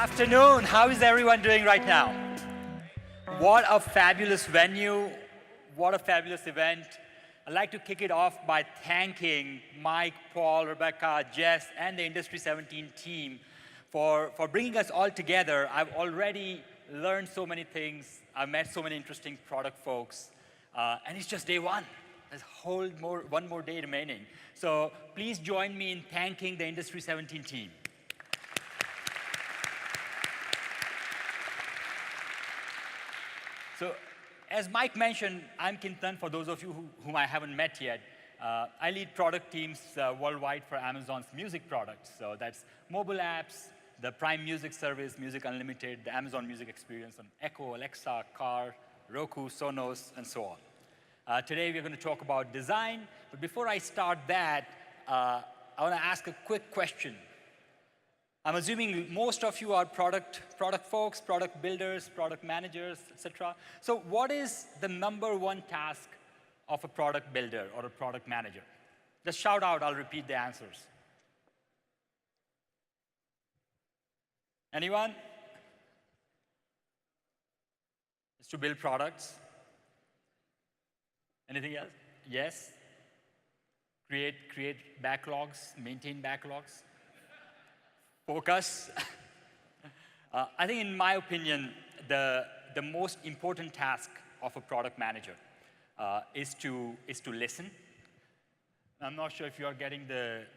afternoon. How is everyone doing right now? What a fabulous venue. What a fabulous event. I'd like to kick it off by thanking Mike, Paul, Rebecca, Jess, and the Industry 17 team for bringing us all together. I've already learned so many things. I've met so many interesting product folks. And it's just day one. There's one more day remaining. So please join me in thanking the Industry 17 team. So, as Mike mentioned, I'm Kintan, for those of you whom I haven't met yet. I lead product teams worldwide for Amazon's music products. So that's mobile apps, the Prime Music service, Music Unlimited, the Amazon Music Experience on Echo, Alexa, Car, Roku, Sonos, and so on. Today, we're going to talk about design. But before I start that, I want to ask a quick question. I'm assuming most of you are product folks, product builders, product managers, etc. So what is the #1 task of a product builder or a product manager? Just shout out, I'll repeat the answers. Anyone? It's to build products. Anything else? Yes? Create backlogs, maintain backlogs. Focus. I think, in my opinion, the most important task of a product manager is to listen. I'm not sure if you are getting the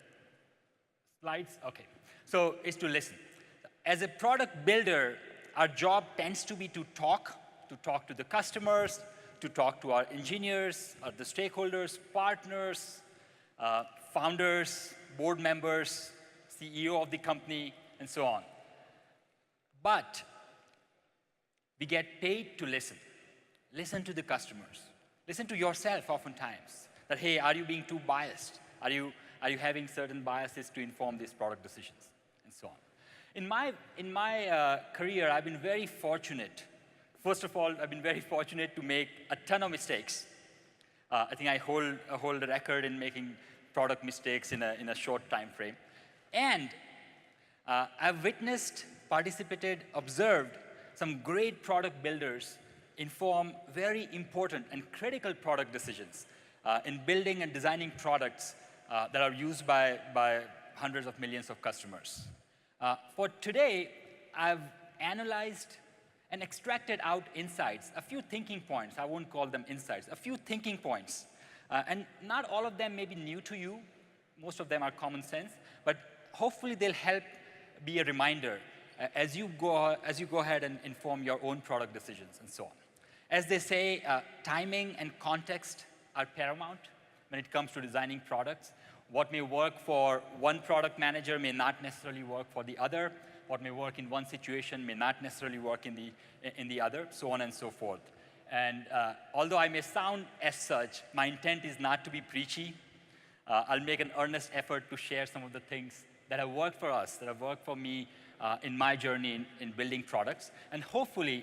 slides. OK. So it's to listen. As a product builder, our job tends to be to talk to the customers, to talk to our engineers, the stakeholders, partners, founders, board members, CEO of the company, and so on. But we get paid to listen. Listen to the customers. Listen to yourself oftentimes. That, hey, are you being too biased? Are you having certain biases to inform these product decisions? And so on. In my career, I've been very fortunate. First of all, I've been very fortunate to make a ton of mistakes. I think I hold a record in making product mistakes in a short time frame. And I've witnessed, participated, observed some great product builders inform very important and critical product decisions in building and designing products that are used by hundreds of millions of customers. For today, I've analyzed and extracted out insights, a few thinking points. I won't call them insights, a few thinking points. And not all of them may be new to you. Most of them are common sense. But hopefully, they'll help be a reminder as you go ahead and inform your own product decisions and so on. As they say, timing and context are paramount when it comes to designing products. What may work for one product manager may not necessarily work for the other. What may work in one situation may not necessarily work in the other, so on and so forth. And although I may sound as such, my intent is not to be preachy. I'll make an earnest effort to share some of the things that have worked for us, that have worked for me in my journey in building products. And hopefully,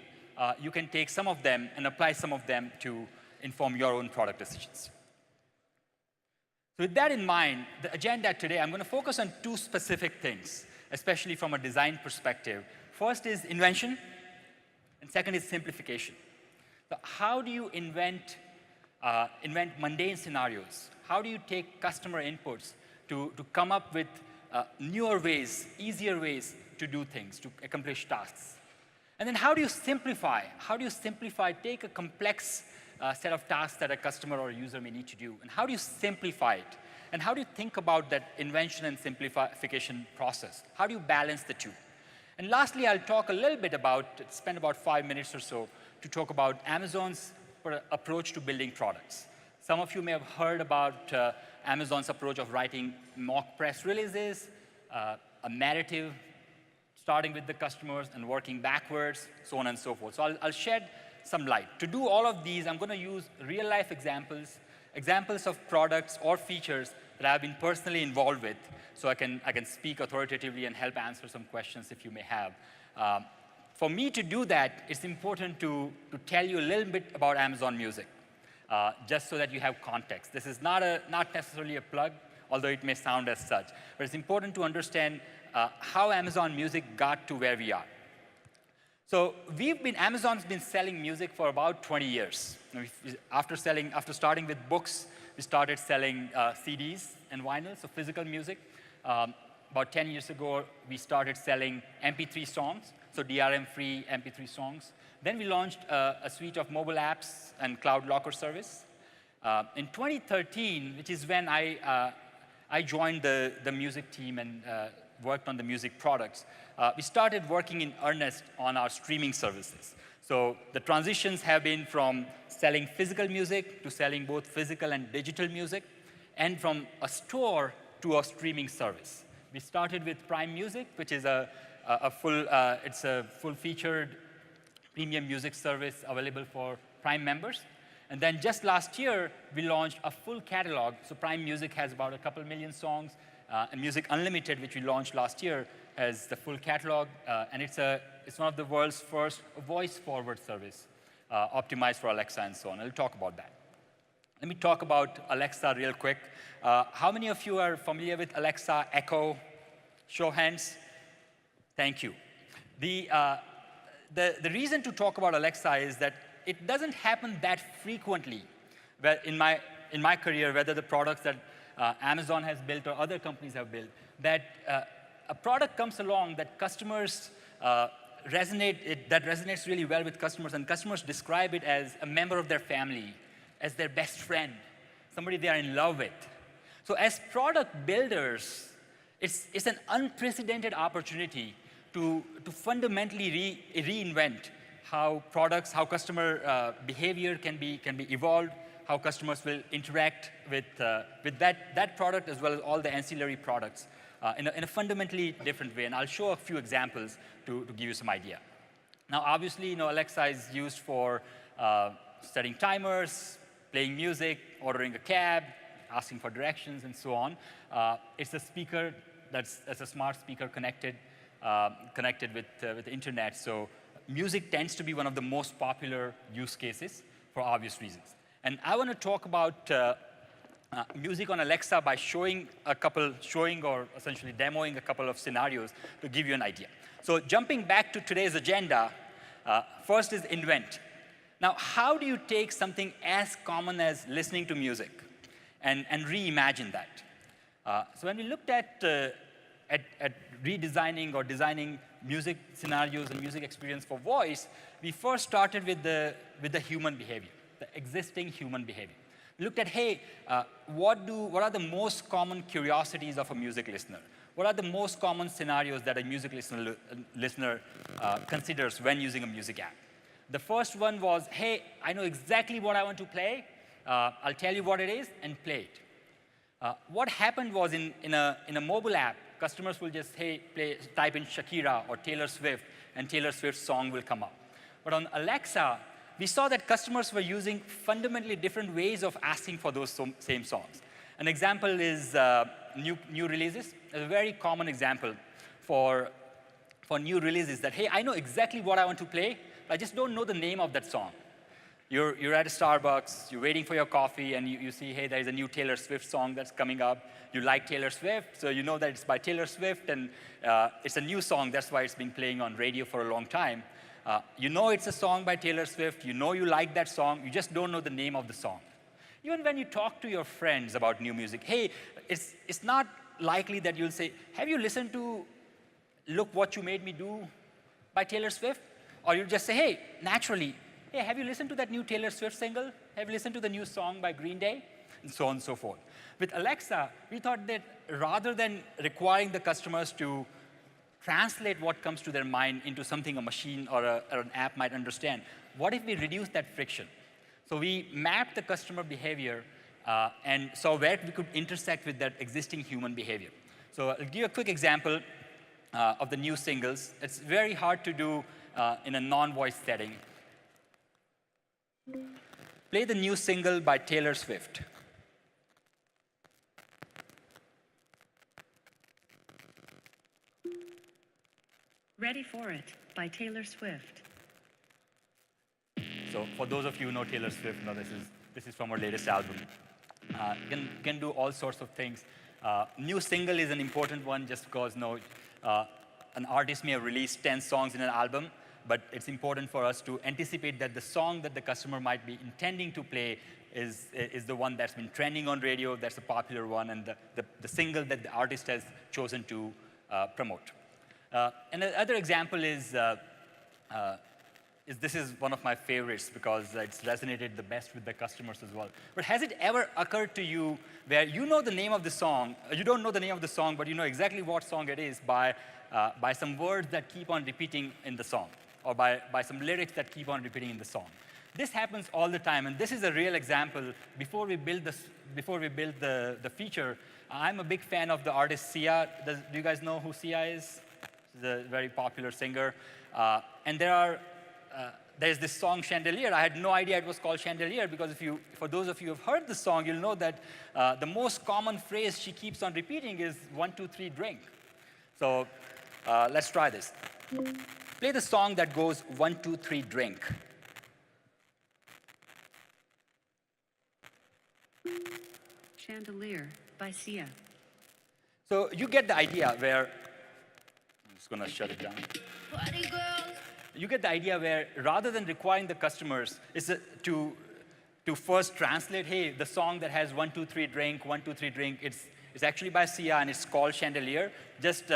you can take some of them and apply some of them to inform your own product decisions. So with that in mind, the agenda today, I'm going to focus on two specific things, especially from a design perspective. First is invention, and second is simplification. So how do you invent mundane scenarios? How do you take customer inputs to come up with newer ways, easier ways to do things, to accomplish tasks? And then how do you simplify? How do you simplify, take a complex set of tasks that a customer or a user may need to do, and how do you simplify it? And how do you think about that invention and simplification process? How do you balance the two? And lastly, I'll talk a little bit spend about 5 minutes or so to talk about Amazon's approach to building products. Some of you may have heard about Amazon's approach of writing mock press releases, a narrative starting with the customers and working backwards, so on and so forth. So I'll shed some light. To do all of these, I'm going to use real-life examples of products or features that I've been personally involved with, so I can speak authoritatively and help answer some questions if you may have. For me to do that, it's important to tell you a little bit about Amazon Music, just so that you have context. This is not necessarily a plug, although it may sound as such. But it's important to understand how Amazon Music got to where we are. So Amazon's been selling music for about 20 years. After starting with books, we started selling CDs and vinyl, so physical music. About 10 years ago, we started selling MP3 songs, so DRM-free MP3 songs. Then we launched a suite of mobile apps and cloud locker service. In 2013, which is when I joined the music team and worked on the music products, we started working in earnest on our streaming services. So the transitions have been from selling physical music to selling both physical and digital music, and from a store to a streaming service. We started with Prime Music, which is a full-featured premium music service available for Prime members. And then just last year, we launched a full catalog. So Prime Music has about a couple million songs, and Music Unlimited, which we launched last year, has the full catalog. And it's one of the world's first voice-forward service, optimized for Alexa and so on. I'll talk about that. Let me talk about Alexa real quick. How many of you are familiar with Alexa Echo? Show hands. Thank you. The reason to talk about Alexa is that it doesn't happen that frequently in my career, whether the products that Amazon has built or other companies have built, that a product comes along that customers that resonates really well with customers, and customers describe it as a member of their family, as their best friend, somebody they are in love with. So as product builders, it's an unprecedented opportunity to fundamentally reinvent how customer behavior can be evolved, how customers will interact with that product as well as all the ancillary products in a fundamentally different way. And I'll show a few examples to give you some idea. Now, obviously, Alexa is used for setting timers, playing music, ordering a cab, asking for directions, and so on. It's a speaker that's a smart speaker connected with the internet. So music tends to be one of the most popular use cases for obvious reasons. And I want to talk about music on Alexa by showing or essentially demoing a couple of scenarios to give you an idea. So jumping back to today's agenda, first is invent. Now, how do you take something as common as listening to music and reimagine that? So when we looked at redesigning or designing music scenarios and music experience for voice, we first started with the human behavior, the existing human behavior. We looked at, hey, what are the most common curiosities of a music listener? What are the most common scenarios that a music listener considers when using a music app? The first one was, hey, I know exactly what I want to play. I'll tell you what it is and play it. What happened was in a mobile app, customers will just, hey, type in Shakira or Taylor Swift, and Taylor Swift's song will come up. But on Alexa, we saw that customers were using fundamentally different ways of asking for those same songs. An example is new releases. A very common example for new releases that, hey, I know exactly what I want to play, but I just don't know the name of that song. You're at a Starbucks, you're waiting for your coffee, and you see, hey, there's a new Taylor Swift song that's coming up. You like Taylor Swift, so you know that it's by Taylor Swift, and it's a new song. That's why it's been playing on radio for a long time. You know it's a song by Taylor Swift. You know you like that song. You just don't know the name of the song. Even when you talk to your friends about new music, hey, it's not likely that you'll say, have you listened to Look What You Made Me Do by Taylor Swift? Or you'll just say, hey, naturally, hey, have you listened to that new Taylor Swift single? Have you listened to the new song by Green Day? And so on and so forth. With Alexa, we thought that rather than requiring the customers to translate what comes to their mind into something a machine or an app might understand, what if we reduce that friction? So we mapped the customer behavior and saw where we could intersect with that existing human behavior. So I'll give you a quick example of the new singles. It's very hard to do in a non-voice setting. Play the new single by Taylor Swift. Ready for It by Taylor Swift. So for those of you who know Taylor Swift, this is from her latest album. Can do all sorts of things. New single is an important one just because an artist may have released 10 songs in an album, but it's important for us to anticipate that the song that the customer might be intending to play is the one that's been trending on radio, that's a popular one, and the single that the artist has chosen to promote. And the other example is this is one of my favorites because it's resonated the best with the customers as well. But has it ever occurred to you where you know the name of the song, you don't know the name of the song, but you know exactly what song it is by some words that keep on repeating in the song, or by some lyrics that keep on repeating in the song? This happens all the time, and this is a real example. Before we build the feature, I'm a big fan of the artist Sia. Do you guys know who Sia is? She's a very popular singer. And there's this song, Chandelier. I had no idea it was called Chandelier because for those of you who have heard the song, you'll know that the most common phrase she keeps on repeating is 1, 2, 3, drink. So let's try this. Play the song that goes 1, 2, 3, drink. Chandelier by Sia. So you get the idea where, I'm just going to shut it down. Party girls. You get the idea where rather than requiring the customers to first translate, hey, the song that has 1, 2, 3, drink, 1, 2, 3, drink, it's actually by Sia and it's called Chandelier. Just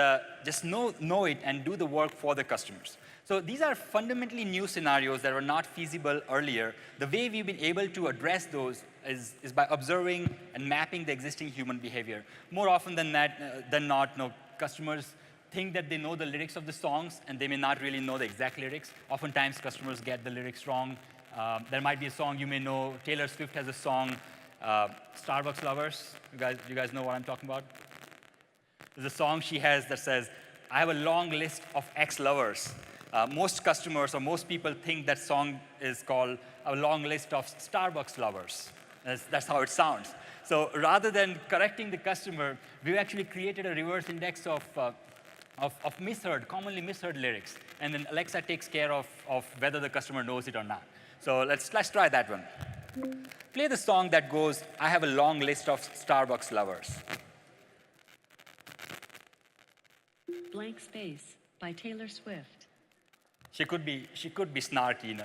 know it and do the work for the customers. So these are fundamentally new scenarios that were not feasible earlier. The way we've been able to address those is by observing and mapping the existing human behavior. More often than not, customers think that they know the lyrics of the songs, and they may not really know the exact lyrics. Oftentimes, customers get the lyrics wrong. There might be a song you may know. Taylor Swift has a song, Starbucks Lovers. You guys know what I'm talking about? There's a song she has that says, I have a long list of ex-lovers. Most customers or most people think that song is called a long list of Starbucks lovers. That's how it sounds. So rather than correcting the customer, we've actually created a reverse index of commonly misheard lyrics. And then Alexa takes care of whether the customer knows it or not. So let's try that one. Play the song that goes, I have a long list of Starbucks lovers. Blank Space by Taylor Swift. She could be snarky,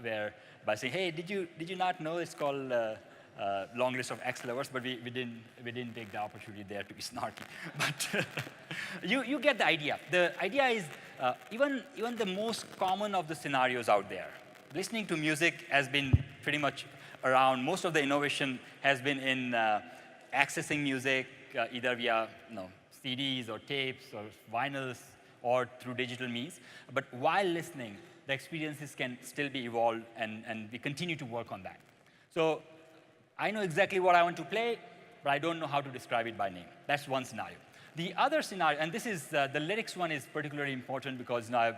where by saying, hey, did you not know it's called long list of ex-lovers? But we didn't take the opportunity there to be snarky. But you get the idea. The idea is even the most common of the scenarios out there. Listening to music has been pretty much around. Most of the innovation has been in accessing music either via CDs or tapes or vinyls or through digital means. But while listening, the experiences can still be evolved, and we continue to work on that. So I know exactly what I want to play, but I don't know how to describe it by name. That's one scenario. The other scenario, and this is the lyrics one is particularly important because now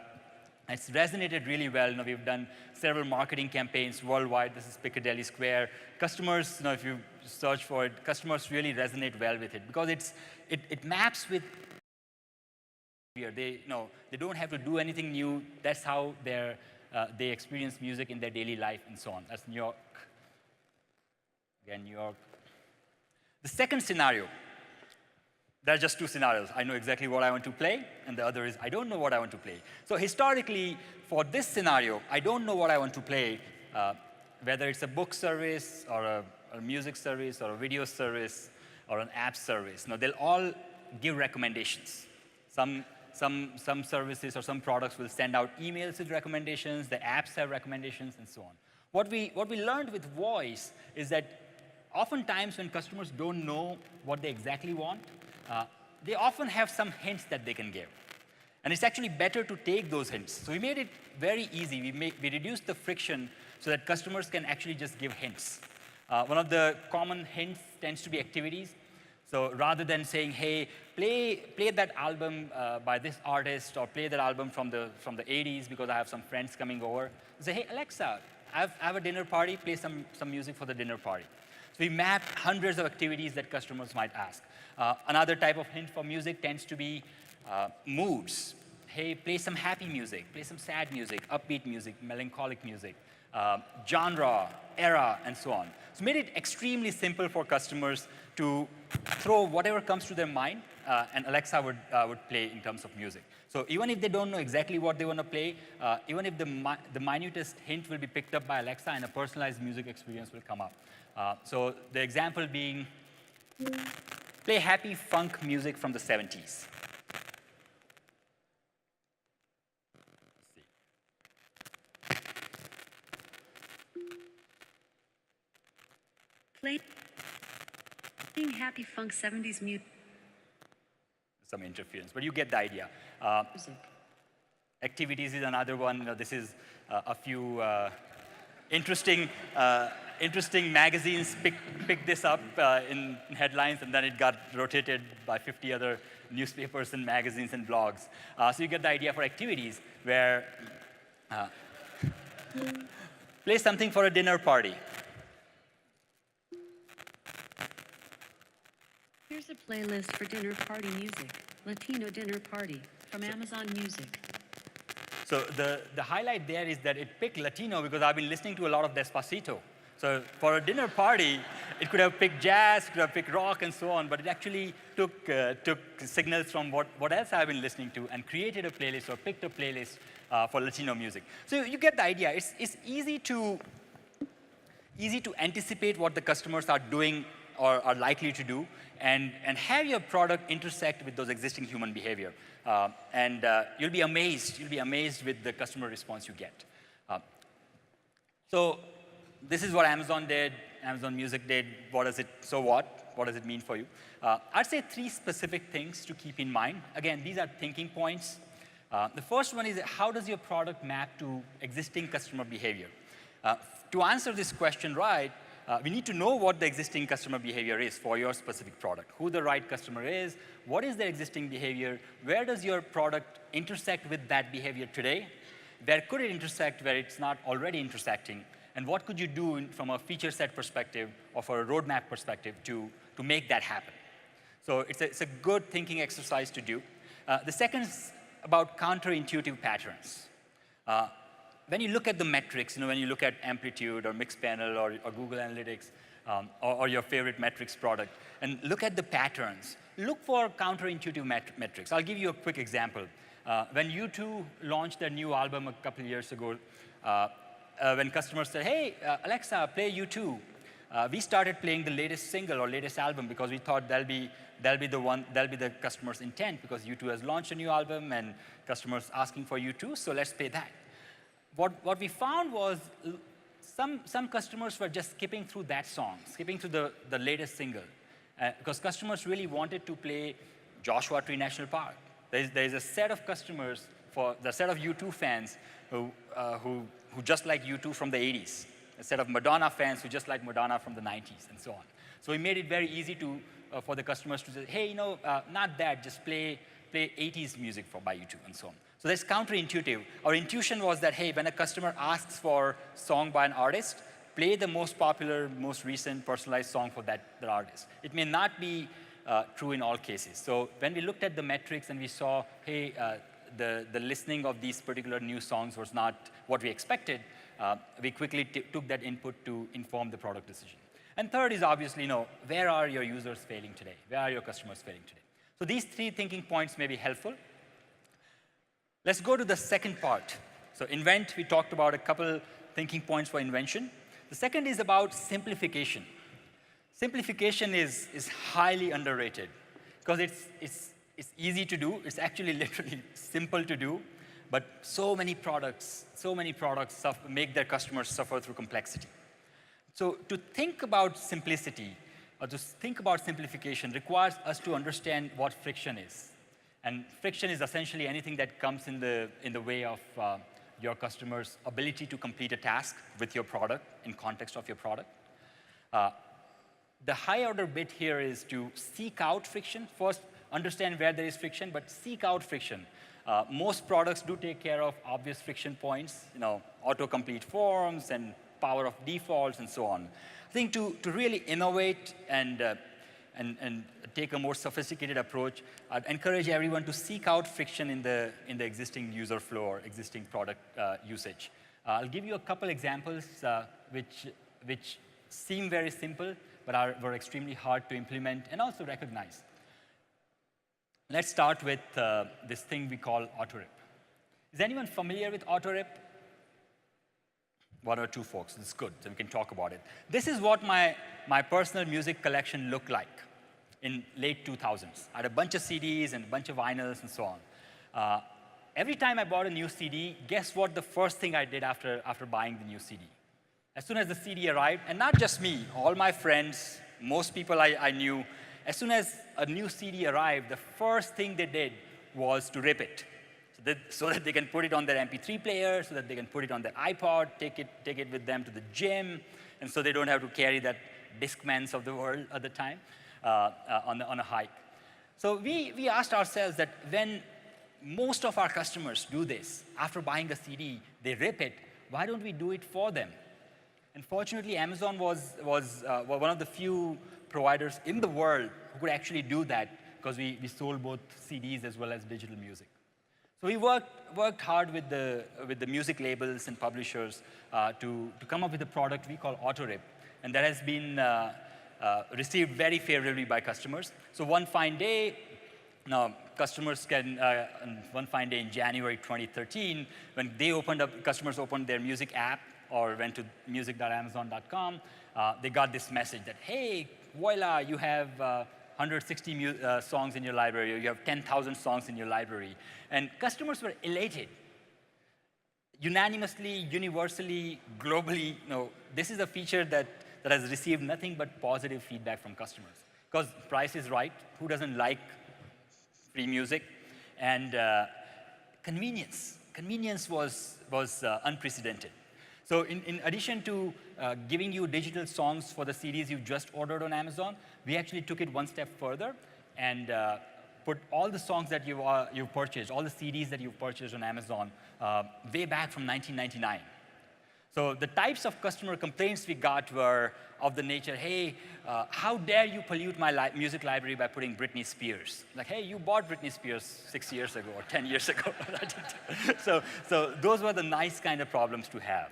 it's resonated really well. We've done several marketing campaigns worldwide. This is Piccadilly Square. Customers, if you search for it, customers really resonate well with it because it maps with they don't have to do anything new. That's how they experience music in their daily life and so on. That's New York. Again, New York. The second scenario, there are just two scenarios. I know exactly what I want to play, and the other is I don't know what I want to play. So historically, for this scenario, I don't know what I want to play, whether it's a book service or a music service or a video service or an app service. They'll all give recommendations. Some services or some products will send out emails with recommendations. The apps have recommendations, and so on. What we learned with voice is that oftentimes when customers don't know what they exactly want, they often have some hints that they can give. And it's actually better to take those hints. So we made it very easy. We reduced the friction so that customers can actually just give hints. One of the common hints tends to be activities. So rather than saying, hey, play that album by this artist, or play that album from the 80s because I have some friends coming over, say, hey, Alexa, I have a dinner party, play some music for the dinner party. So we mapped hundreds of activities that customers might ask. Another type of hint for music tends to be moods. Hey, play some happy music, play some sad music, upbeat music, melancholic music. genre, era, and so on. So made it extremely simple for customers to throw whatever comes to their mind, and Alexa would play in terms of music. So even if they don't know exactly what they want to play, even if the minutest hint will be picked up by Alexa and a personalized music experience will come up. So the example being, play happy funk music from the 70s. Playing happy funk 70s music. Some interference, but you get the idea. Activities is another one. You know, this is a few interesting magazines picked this up in headlines, and then it got rotated by 50 other newspapers and magazines and blogs. So you get the idea for activities where play something for a dinner party. Here's a playlist for dinner party music. Latino Dinner Party from Amazon Music. So the highlight there is that it picked Latino because I've been listening to a lot of Despacito. So for a dinner party, it could have picked jazz, it could have picked rock and so on, but it actually took signals from what else I've been listening to and created a playlist or picked a playlist for Latino music. So you get the idea. It's easy to anticipate what the customers are doing or are likely to do, and have your product intersect with those existing human behavior. You'll be amazed with the customer response you get. So this is what Amazon did, Amazon Music did. What does it mean for you? I'd say 3 specific things to keep in mind. Again, these are thinking points. The first one is, how does your product map to existing customer behavior? To answer this question right, we need to know what the existing customer behavior is for your specific product, who the right customer is, what is their existing behavior, where does your product intersect with that behavior today, where could it intersect where it's not already intersecting, and what could you do from a feature set perspective or for a roadmap perspective to make that happen. So it's a good thinking exercise to do. The second is about counterintuitive patterns. When you look at the metrics, when you look at Amplitude or Mixpanel or Google Analytics or your favorite metrics product, and look at the patterns, look for counterintuitive metrics. I'll give you a quick example. When U2 launched their new album a couple of years ago, when customers said, hey, Alexa, play U2, we started playing the latest single or latest album because we thought that'll be the customer's intent because U2 has launched a new album and customers asking for U2, so let's play that. What we found was some customers were just skipping through that song, skipping through the latest single, because customers really wanted to play Joshua Tree National Park. There's a set of customers, for the set of U2 fans who just like U2 from the 80s, a set of Madonna fans who just like Madonna from the 90s, and so on. So we made it very easy for the customers to say, hey, not that, just play 80s music by U2, and so on. So that's counterintuitive. Our intuition was that, hey, when a customer asks for a song by an artist, play the most popular, most recent personalized song for that artist. It may not be true in all cases. So when we looked at the metrics and we saw, hey, the listening of these particular new songs was not what we expected, we quickly took that input to inform the product decision. And third is obviously, where are your users failing today? Where are your customers failing today? So these 3 thinking points may be helpful. Let's go to the second part. So invent, we talked about a couple thinking points for invention. The second is about simplification. Simplification is highly underrated because it's easy to do. It's actually literally simple to do, but so many products make their customers suffer through complexity. So to think about simplicity or to think about simplification requires us to understand what friction is. And friction is essentially anything that comes in the way of your customer's ability to complete a task with your product in context of your product. The high order bit here is to seek out friction. First, understand where there is friction, but seek out friction. Most products do take care of obvious friction points, autocomplete forms and power of defaults and so on. I think to really innovate and take a more sophisticated approach, I'd encourage everyone to seek out friction in the existing user flow or existing product usage. I'll give you a couple examples which seem very simple, but were extremely hard to implement and also recognize. Let's start with this thing we call auto-rip. Is anyone familiar with auto-rip? One or two folks, it's good, so we can talk about it. This is what my personal music collection looked like in late 2000s. I had a bunch of CDs and a bunch of vinyls and so on. Every time I bought a new CD, guess what the first thing I did after buying the new CD? As soon as the CD arrived, and not just me, all my friends, most people I knew, as soon as a new CD arrived, the first thing they did was to rip it. So that they can put it on their MP3 player, so that they can put it on their iPod, take it with them to the gym, and so they don't have to carry that Discmans of the world at the time on a hike. So we asked ourselves that when most of our customers do this, after buying a CD, they rip it, why don't we do it for them? And fortunately, Amazon was one of the few providers in the world who could actually do that, because we sold both CDs as well as digital music. So we worked hard with the music labels and publishers to come up with a product we call auto-rip, and that has been received very favorably by customers. So one fine day, customers can, one fine day in January 2013, when customers opened their music app or went to music.amazon.com, they got this message that, hey, voila, you have 160 songs in your library, or you have 10,000 songs in your library. And customers were elated. Unanimously, universally, globally, this is a feature that has received nothing but positive feedback from customers. Because price is right. Who doesn't like free music? And convenience. Convenience was unprecedented. So in addition to giving you digital songs for the CDs you just ordered on Amazon, we actually took it one step further and put all the songs that you've purchased, all the CDs that you've purchased on Amazon, way back from 1999. So the types of customer complaints we got were of the nature, hey, how dare you pollute my music library by putting Britney Spears? Like, hey, you bought Britney Spears 6 years ago or 10 years ago. So those were the nice kind of problems to have.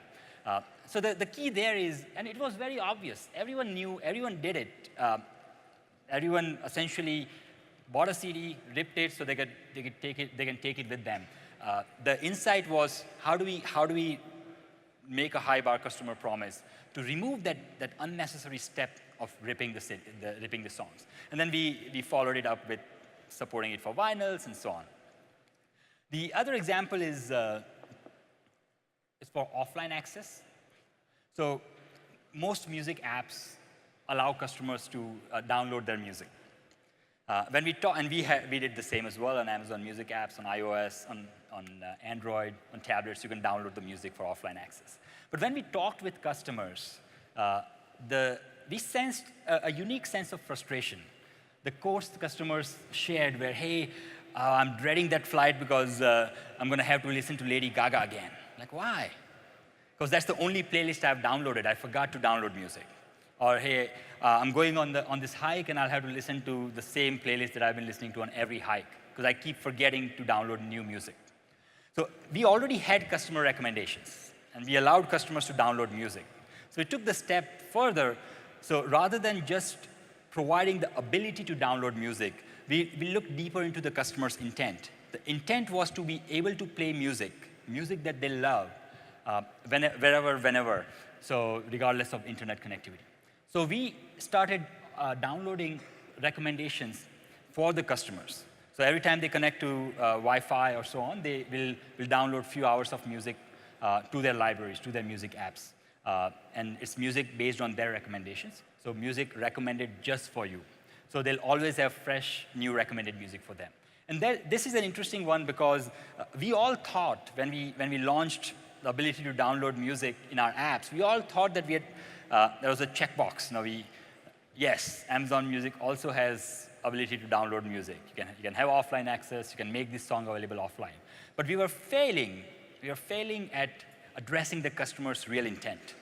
So the key there is, and it was very obvious, everyone knew, everyone did it. Everyone essentially bought a CD, ripped it so they can take it with them. The insight was, how do we make a high bar customer promise to remove that unnecessary step of ripping the songs? And then we followed it up with supporting it for vinyls and so on. The other example is for offline access. So most music apps allow customers to download their music. When we talk, and we did the same as well on Amazon Music apps, on iOS, on Android, on tablets, you can download the music for offline access. But when we talked with customers, we sensed a unique sense of frustration. The quotes the customers shared were, hey, I'm dreading that flight because I'm going to have to listen to Lady Gaga again. Like, why? Because that's the only playlist I've downloaded. I forgot to download music. Or, hey, I'm going on this hike, and I'll have to listen to the same playlist that I've been listening to on every hike, because I keep forgetting to download new music. So we already had customer recommendations, and we allowed customers to download music. So we took the step further. So rather than just providing the ability to download music, we looked deeper into the customer's intent. The intent was to be able to play music that they love, wherever, whenever, so regardless of internet connectivity. So we started downloading recommendations for the customers. So every time they connect to Wi-Fi or so on, they will download a few hours of music to their libraries, to their music apps. And it's music based on their recommendations. So music recommended just for you. So they'll always have fresh, new recommended music for them. And this is an interesting one, because we all thought, when we launched the ability to download music in our apps, we all thought that there was a checkbox. Yes, Amazon Music also has ability to download music. You can have offline access. You can make this song available offline. But we were failing at addressing the customer's real intent,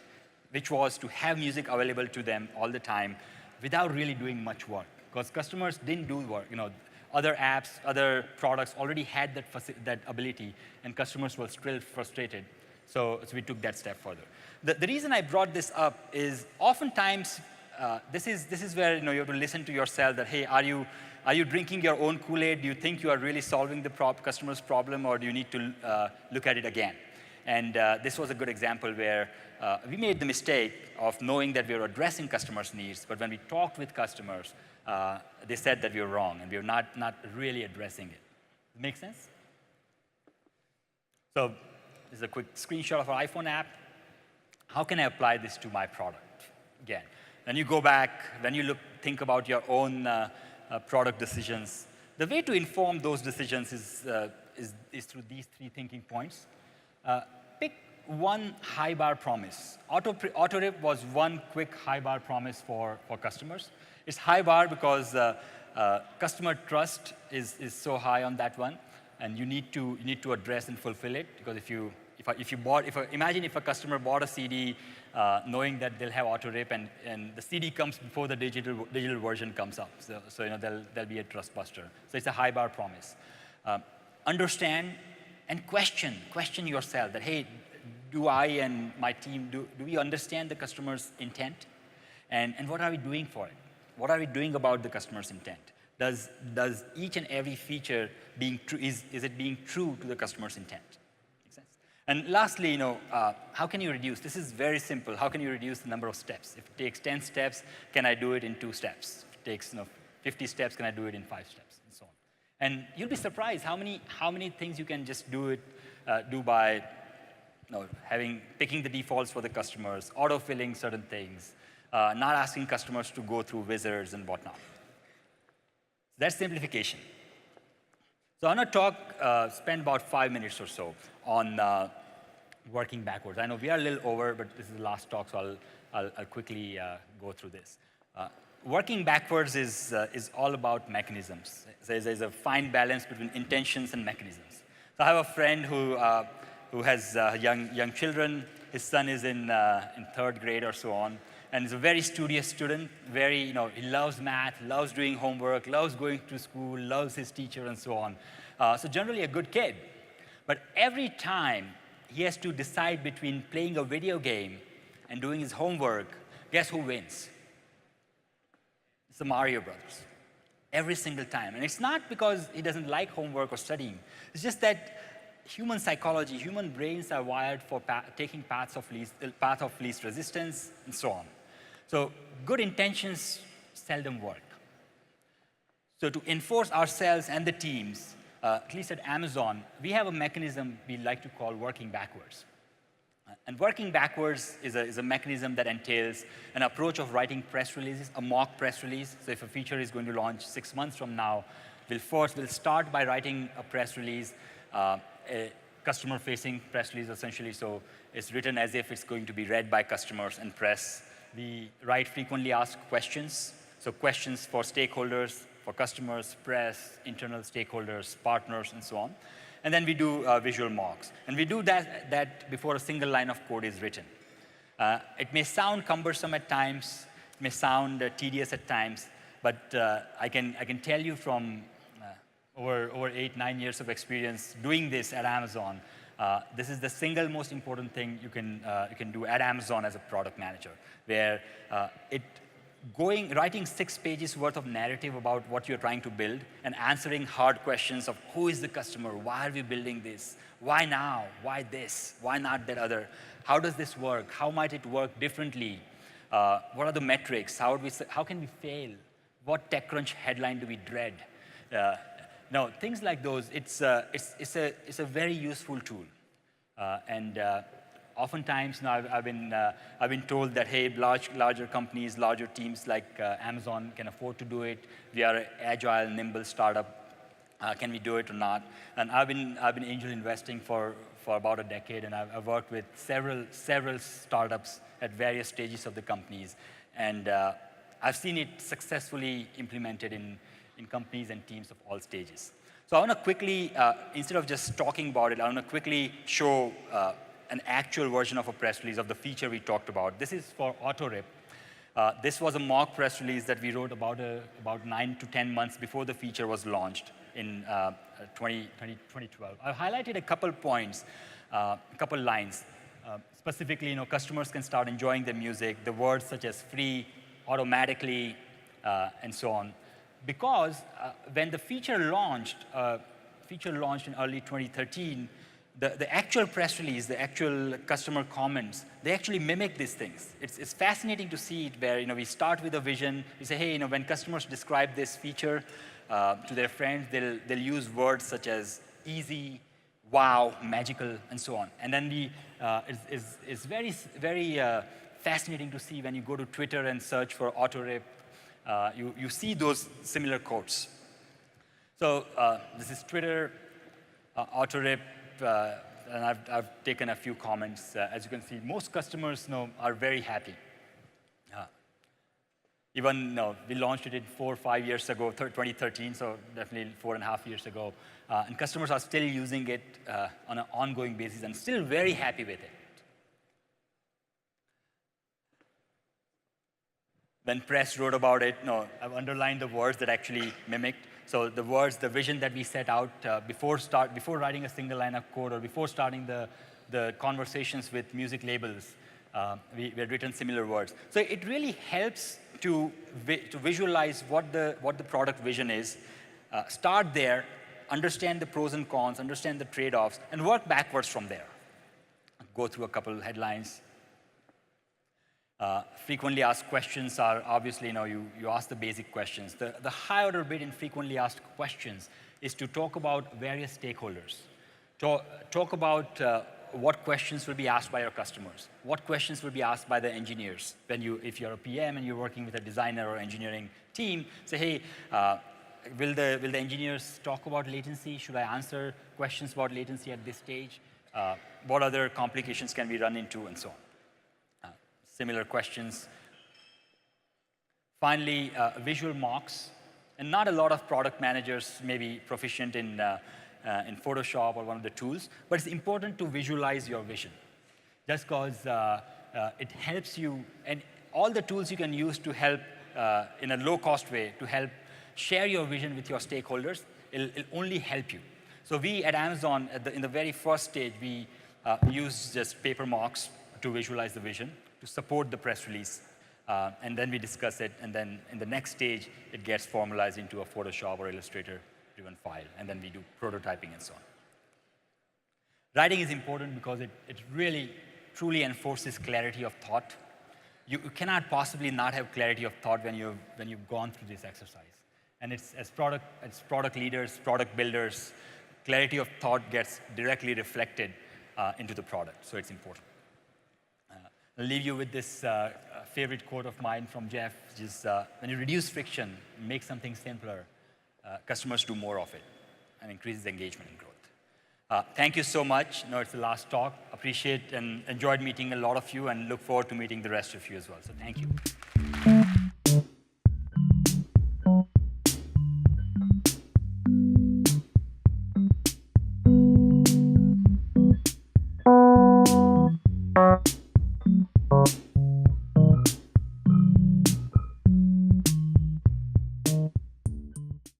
which was to have music available to them all the time without really doing much work. Because customers didn't do work. Other apps, other products already had that ability, and customers were still frustrated. So we took that step further. The reason I brought this up is oftentimes this is where you have to listen to yourself that, hey, are you drinking your own Kool-Aid? Do you think you are really solving the customer's problem, or do you need to look at it again? And this was a good example where we made the mistake of knowing that we were addressing customers' needs, but when we talked with customers, they said that we were wrong and we were not really addressing it. Make sense? So this is a quick screenshot of our iPhone app. How can I apply this to my product? Again, when you go back, when you think about your own product decisions, the way to inform those decisions is through these 3 thinking points. Pick one high bar promise. Auto-rip was one quick high bar promise for customers. It's high bar because customer trust is so high on that one, and you need to address and fulfill it. Because imagine if a customer bought a CD knowing that they'll have auto-rip, and the CD comes before the digital version comes up. So there'll be a trust buster. So it's a high bar promise. Understand and question yourself that, hey, do I and my team, do we understand the customer's intent? And what are we doing for it? What are we doing about the customer's intent? Does each and every feature being true, is it being true to the customer's intent? Make sense? And lastly, how can you reduce? This is very simple. How can you reduce the number of steps? If it takes 10 steps, can I do it in 2 steps? If it takes 50 steps, can I do it in 5 steps? And so on. And you'll be surprised how many things you can just do by picking the defaults for the customers, auto-filling certain things, not asking customers to go through wizards and whatnot. That's simplification. So I'm going to spend about 5 minutes or so on working backwards. I know we are a little over, but this is the last talk, so I'll quickly go through this. Working backwards is all about mechanisms. There's a fine balance between intentions and mechanisms. So I have a friend who has young children. His son is in 3rd grade or so on. And he's a very studious student, he loves math, loves doing homework, loves going to school, loves his teacher, and so on. So generally a good kid. But every time he has to decide between playing a video game and doing his homework, guess who wins? It's the Mario Brothers. Every single time. And it's not because he doesn't like homework or studying. It's just that human psychology, human brains are wired for taking path of least resistance, and so on. So good intentions seldom work. So to enforce ourselves and the teams, at least at Amazon, we have a mechanism we like to call working backwards. And working backwards is a mechanism that entails an approach of writing press releases, a mock press release. So if a feature is going to launch 6 months from now, we'll start by writing a press release, a customer-facing press release, essentially. So it's written as if it's going to be read by customers and press. We write frequently asked questions, so questions for stakeholders, for customers, press, internal stakeholders, partners, and so on. And then we do visual mocks. And we do that before a single line of code is written. It may sound cumbersome at times, it may sound tedious at times, but I can tell you from over 8-9 years of experience doing this at Amazon, this is the single most important thing you can do at Amazon as a product manager, where writing 6 pages worth of narrative about what you're trying to build and answering hard questions of who is the customer, why are we building this, why now, why this, why not that other, how does this work, how might it work differently, what are the metrics, how can we fail, what TechCrunch headline do we dread? No, things like those, it's a very useful tool. And oftentimes now I've been told that, hey, larger companies, larger teams like Amazon can afford to do it. We are an agile, nimble startup. Can we do it or not? And I've been angel investing for about a decade, and I've worked with several startups at various stages of the companies. And I've seen it successfully implemented in companies and teams of all stages. So I want to quickly, instead of just talking about it, I want to quickly show an actual version of a press release of the feature we talked about. This is for auto-rip. This was a mock press release that we wrote about 9 to 10 months before the feature was launched in 2012. I've highlighted a couple points, a couple lines. Specifically, customers can start enjoying the music, the words such as free, automatically, and so on. Because when the feature launched in early 2013, the actual press release, the actual customer comments, they actually mimic these things. It's fascinating to see it where we start with a vision. We say, hey, when customers describe this feature to their friends, they'll use words such as easy, wow, magical, and so on. And then it's very, very fascinating to see when you go to Twitter and search for autorip, you see those similar quotes. So this is Twitter, autorip, and I've taken a few comments. As you can see, most customers are very happy. Even we launched it 4 or 5 years ago, 2013, so definitely 4.5 years ago. And customers are still using it on an ongoing basis and still very happy with it. When press wrote about it, I've underlined the words that actually mimicked. So the words, the vision that we set out before writing a single line of code or before starting the conversations with music labels, we had written similar words. So it really helps to visualize what the product vision is, start there, understand the pros and cons, understand the trade-offs, and work backwards from there. Go through a couple of headlines. Frequently asked questions are obviously, you ask the basic questions. The high order bit in frequently asked questions is to talk about various stakeholders. Talk about what questions will be asked by your customers, what questions will be asked by the engineers. If you're a PM and you're working with a designer or engineering team, say, hey, will the engineers talk about latency? Should I answer questions about latency at this stage? What other complications can we run into, and so on. Similar questions. Finally, visual mocks. And not a lot of product managers may be proficient in Photoshop or one of the tools, but it's important to visualize your vision. Just because it helps you, and all the tools you can use to help in a low-cost way to help share your vision with your stakeholders, it'll only help you. So we at Amazon, in the very first stage, we use just paper mocks to visualize the vision, to support the press release. And then we discuss it, and then in the next stage, it gets formalized into a Photoshop or Illustrator-driven file, and then we do prototyping and so on. Writing is important because it really, truly enforces clarity of thought. You cannot possibly not have clarity of thought when you've gone through this exercise. And it's as product leaders, product builders, clarity of thought gets directly reflected into the product, so it's important. I'll leave you with this favorite quote of mine from Jeff, which is, when you reduce friction, make something simpler, customers do more of it and increases engagement and growth. Thank you so much. It's the last talk. Appreciate and enjoyed meeting a lot of you and look forward to meeting the rest of you as well. So thank you.